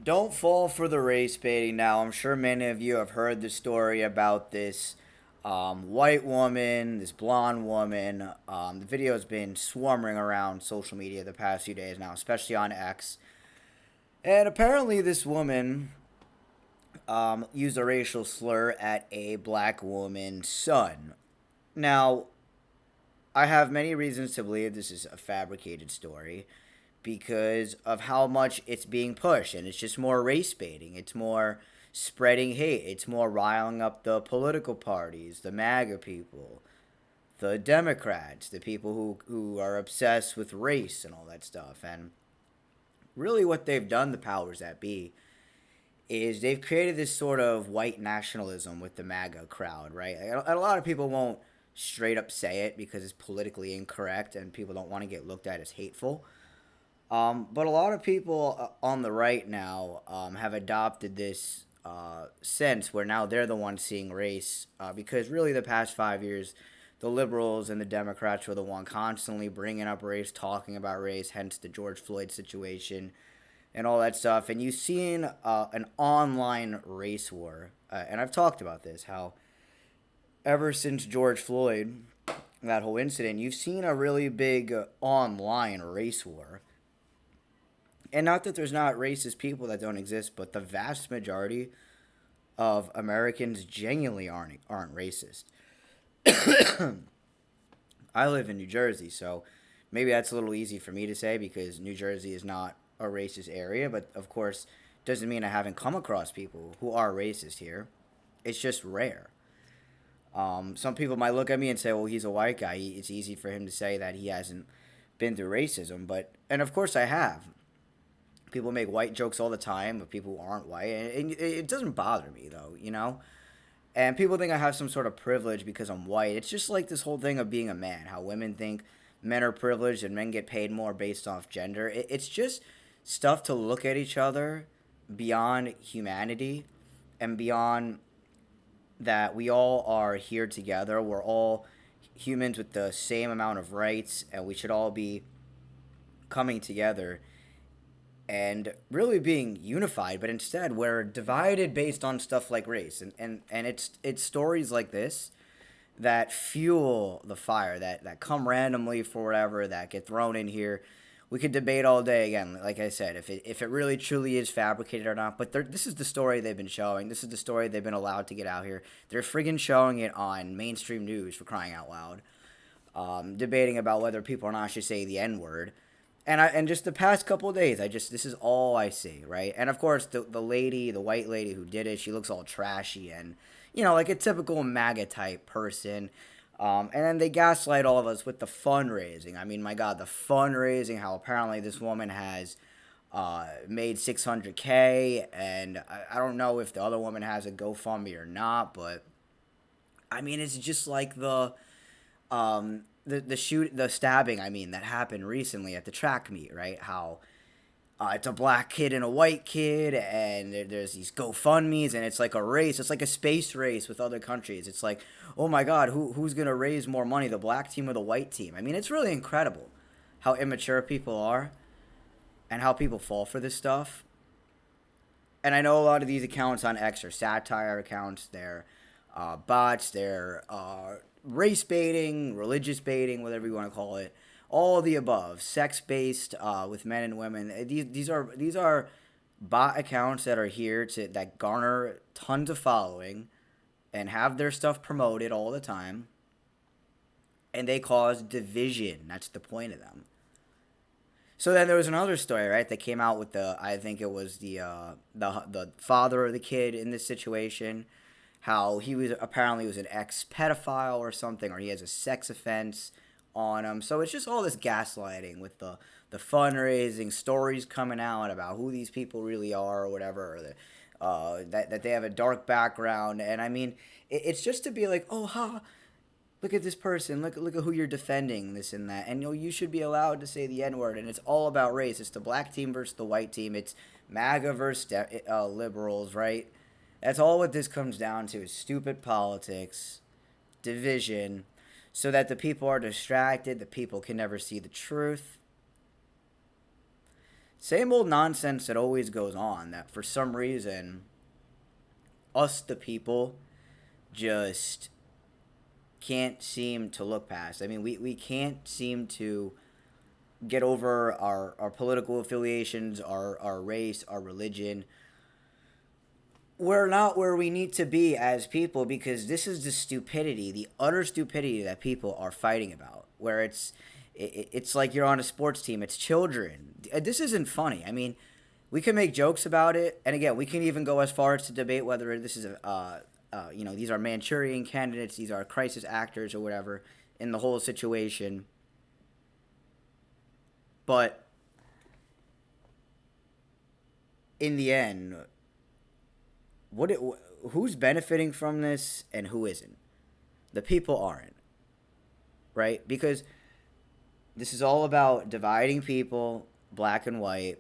Don't fall for the race baiting now. I'm sure many of you have heard the story about this white woman, this blonde woman. The video has been swarming around social media the past few days now, especially on X. And apparently, this woman used a racial slur at a black woman's son. Now, I have many reasons to believe this is a fabricated story because of how much it's being pushed. And it's just more race baiting. It's more spreading hate. It's more riling up the political parties, the MAGA people, the Democrats, the people who are obsessed with race and all that stuff. And really, what they've done, the powers that be, is they've created this sort of white nationalism with the MAGA crowd, right? And a lot of people won't straight up say it because it's politically incorrect and people don't want to get looked at as hateful. But a lot of people on the right now have adopted this sense where now they're the ones seeing race because really the past 5 years, the liberals and the Democrats were the one constantly bringing up race, talking about race, hence the George Floyd situation and all that stuff. And you've seen an online race war, and I've talked about this, how ever since George Floyd, that whole incident, you've seen a really big online race war. And not that there's not racist people that don't exist, but the vast majority of Americans genuinely aren't racist. I live in New Jersey, so maybe that's a little easy for me to say because New Jersey is not a racist area, but of course doesn't mean I haven't come across people who are racist here. It's just rare. Some people might look at me and say, "Well, he's a white guy. It's easy for him to say that he hasn't been through racism." But and of course I have. People make white jokes all the time of people who aren't white, and it doesn't bother me though, you know. And people think I have some sort of privilege because I'm white. It's just like this whole thing of being a man. How women think men are privileged and men get paid more based off gender. It's just stuff to look at each other beyond humanity and beyond that we all are here together. We're all humans with the same amount of rights, and we should all be coming together and really being unified. But instead, we're divided based on stuff like race, and it's stories like this that fuel the fire that come randomly for whatever that get thrown in here. We could debate all day again, like I said, if it really truly is fabricated or not. But this is the story they've been showing. This is the story they've been allowed to get out here. They're friggin' showing it on mainstream news for crying out loud. Debating about whether people or not should say the N word. And just the past couple of days, this is all I see, right? And of course, the white lady who did it, she looks all trashy and like a typical MAGA type person. And then they gaslight all of us with the fundraising. I mean, my God, the fundraising. How apparently this woman has made 600K, and I don't know if the other woman has a GoFundMe or not, but I mean, it's just like the stabbing, I mean, that happened recently at the track meet, right? How it's a black kid and a white kid, and there's these GoFundMe's, and it's like a race. It's like a space race with other countries. It's like, oh my God, who's gonna raise more money, the black team or the white team? I mean, it's really incredible how immature people are and how people fall for this stuff. And I know a lot of these accounts on X are satire accounts. They're bots. They're race baiting, religious baiting, whatever you want to call it. All the above, sex based with men and women. These are bot accounts that are here to that garner tons of following and have their stuff promoted all the time, and they cause division. That's the point of them. So then there was another story, right? That came out with I think it was the father of the kid in this situation, how he was apparently was an ex pedophile or something, or he has a sex offense on him. So it's just all this gaslighting with the fundraising stories coming out about who these people really are or whatever, or that they have a dark background. And I mean, it's just to be like, oh ha, look at this person, look at who you're defending, this and that, and you should be allowed to say the N word, and it's all about race. It's the black team versus the white team. It's MAGA versus liberals, right? That's all what this comes down to is stupid politics, division, so that the people are distracted, the people can never see the truth. Same old nonsense that always goes on, that for some reason us the people just can't seem to look past. I mean, we can't seem to get over our political affiliations, our race, our religion. We're not where we need to be as people because this is the stupidity, the utter stupidity that people are fighting about. Where it's like you're on a sports team. It's children. This isn't funny. I mean, we can make jokes about it, and again, we can even go as far as to debate whether this is these are Manchurian candidates, these are crisis actors or whatever in the whole situation. But in the end, who's benefiting from this and who isn't? The people aren't, right? Because this is all about dividing people, black and white.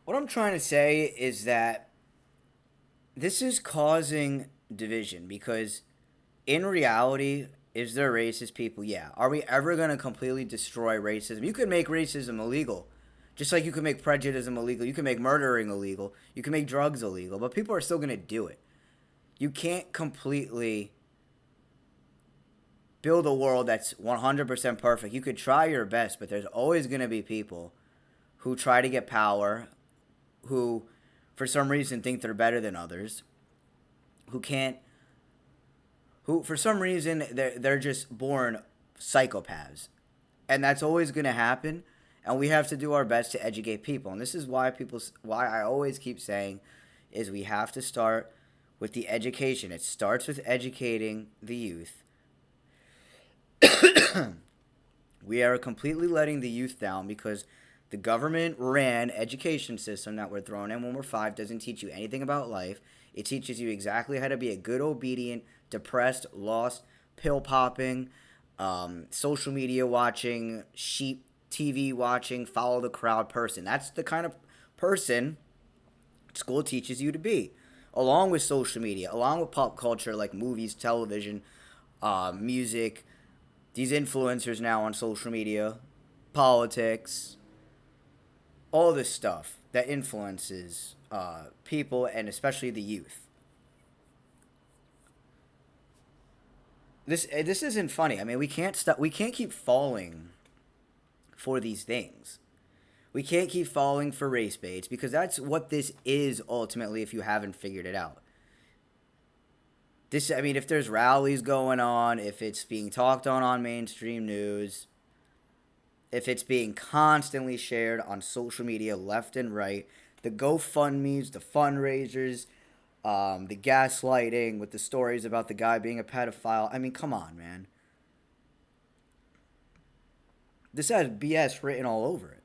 What I'm trying to say is that this is causing division because in reality, is there racist people? Yeah. Are we ever going to completely destroy racism? You could make racism illegal. Just like you can make prejudice illegal. You can make murdering illegal. You can make drugs illegal. But people are still going to do it. You can't completely build a world that's 100% perfect. You could try your best, but there's always going to be people who try to get power, who for some reason think they're better than others, who can't, who for some reason they're just born psychopaths. And that's always going to happen, and we have to do our best to educate people. And this is why I always keep saying is we have to start with the education. It starts with educating the youth. We are completely letting the youth down because the government ran education system that we're thrown in when we're 5 doesn't teach you anything about life. It teaches you exactly how to be a good, obedient, depressed, lost, pill popping, social media watching, sheep TV watching, follow the crowd person. That's the kind of person school teaches you to be, along with social media, along with pop culture like movies, television, music, these influencers now on social media, politics, all this stuff that influences people and especially the youth. This isn't funny. I mean, we can't stop. We can't keep falling for these things. We can't keep falling for race baits because that's what this is ultimately. If you haven't figured it out, this. I mean, if there's rallies going on, if it's being talked on mainstream news, if it's being constantly shared on social media left and right, the GoFundMe's, the fundraisers, the gaslighting with the stories about the guy being a pedophile. I mean, come on, man. This has BS written all over it.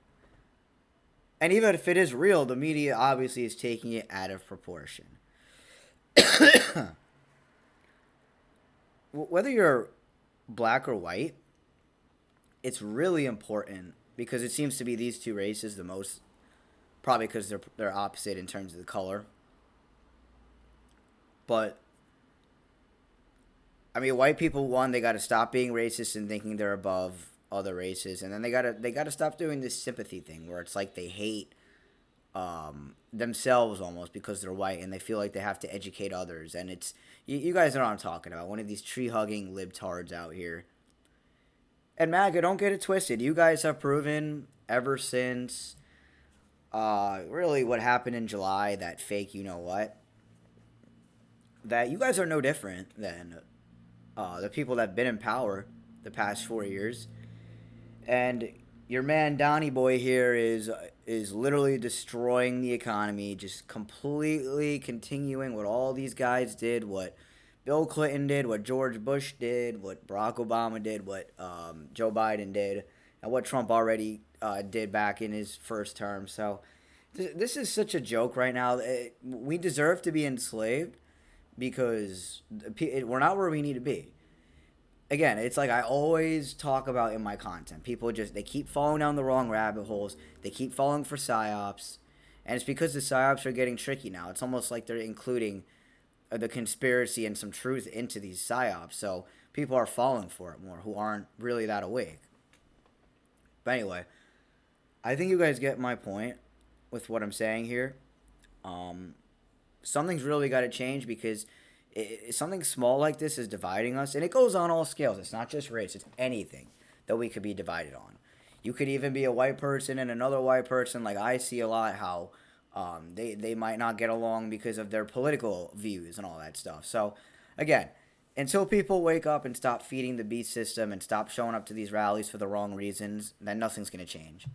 And even if it is real, the media obviously is taking it out of proportion. Whether you're black or white, it's really important because it seems to be these two races the most, probably because they're opposite in terms of the color. But I mean, white people, one, they got to stop being racist and thinking they're above other races, and then they gotta stop doing this sympathy thing where it's like they hate themselves almost because they're white and they feel like they have to educate others. And it's you guys know what I'm talking about. One of these tree hugging libtards out here. And MAGA, don't get it twisted. You guys have proven ever since really what happened in July, that fake you know what, that you guys are no different than the people that have been in power the past 4 years. And your man Donnie Boy here is literally destroying the economy, just completely continuing what all these guys did, what Bill Clinton did, what George Bush did, what Barack Obama did, what Joe Biden did, and what Trump already did back in his first term. So this is such a joke right now. We deserve to be enslaved because we're not where we need to be. Again, it's like I always talk about in my content. People they keep falling down the wrong rabbit holes. They keep falling for psyops. And it's because the psyops are getting tricky now. It's almost like they're including the conspiracy and some truth into these psyops. So people are falling for it more who aren't really that awake. But anyway, I think you guys get my point with what I'm saying here. Um, Something's really got to change because something small like this is dividing us, and it goes on all scales. It's not just race; it's anything that we could be divided on. You could even be a white person and another white person. Like I see a lot how they might not get along because of their political views and all that stuff. So again, until people wake up and stop feeding the beast system and stop showing up to these rallies for the wrong reasons, then nothing's gonna change.